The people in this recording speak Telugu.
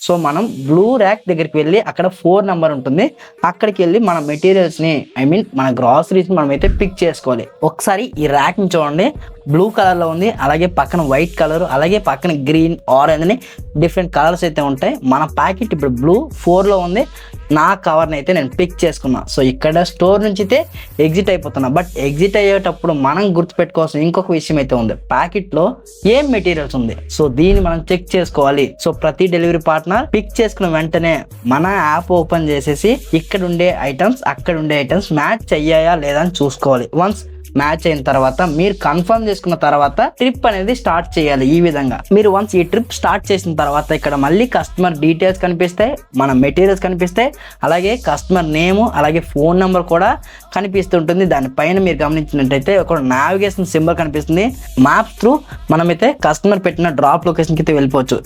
సో మనం బ్లూ ర్యాక్ దగ్గరికి వెళ్ళి అక్కడ 4 నెంబర్ ఉంటుంది, అక్కడికి వెళ్ళి మన మెటీరియల్స్ని మన గ్రాసరీస్ని మనం అయితే పిక్ చేసుకోవాలి. ఒకసారి ఈ ర్యాక్ని చూడండి, బ్లూ కలర్లో ఉంది, అలాగే పక్కన వైట్ కలర్, అలాగే పక్కన గ్రీన్, ఆరెంజ్ అని డిఫరెంట్ కలర్స్ అయితే ఉంటాయి. మన ప్యాకెట్ ఇప్పుడు బ్లూ 4లో ఉంది. నా కవర్ని అయితే నేను పిక్ చేసుకున్నా. సో ఇక్కడ స్టోర్ నుంచి అయితే ఎగ్జిట్ అయిపోతున్నా. బట్ ఎగ్జిట్ అయ్యేటప్పుడు మనం గుర్తుపెట్టుకోవాల్సిన ఇంకొక విషయం అయితే ఉంది, ప్యాకెట్లో ఏం మెటీరియల్స్ ఉంది. సో దీన్ని మనం చెక్ చేసుకోవాలి. సో ప్రతి డెలివరీ పార్ట్నర్ పిక్ చేసుకున్న వెంటనే మన యాప్ ఓపెన్ చేసేసి ఇక్కడ ఉండే ఐటమ్స్ అక్కడ ఉండే ఐటమ్స్ మ్యాచ్ అయ్యాయా లేదా అని చూసుకోవాలి. వన్స్ మ్యాచ్ అయిన తర్వాత మీరు కన్ఫర్మ్ చేసుకున్న తర్వాత ట్రిప్ అనేది స్టార్ట్ చేయాలి. ఈ విధంగా మీరు వన్స్ ఈ ట్రిప్ స్టార్ట్ చేసిన తర్వాత ఇక్కడ మళ్ళీ కస్టమర్ డీటెయిల్స్ కనిపిస్తాయి, మన మెటీరియల్స్ కనిపిస్తాయి, అలాగే కస్టమర్ నేమ్, అలాగే ఫోన్ నెంబర్ కూడా కనిపిస్తుంటుంది. దానిపైన మీరు గమనించినట్టయితే ఒక నావిగేషన్ సింబల్ కనిపిస్తుంది. మ్యాప్స్ త్రూ మనమైతే కస్టమర్ పెట్టిన డ్రాప్ లొకేషన్కి అయితే వెళ్ళిపోవచ్చు.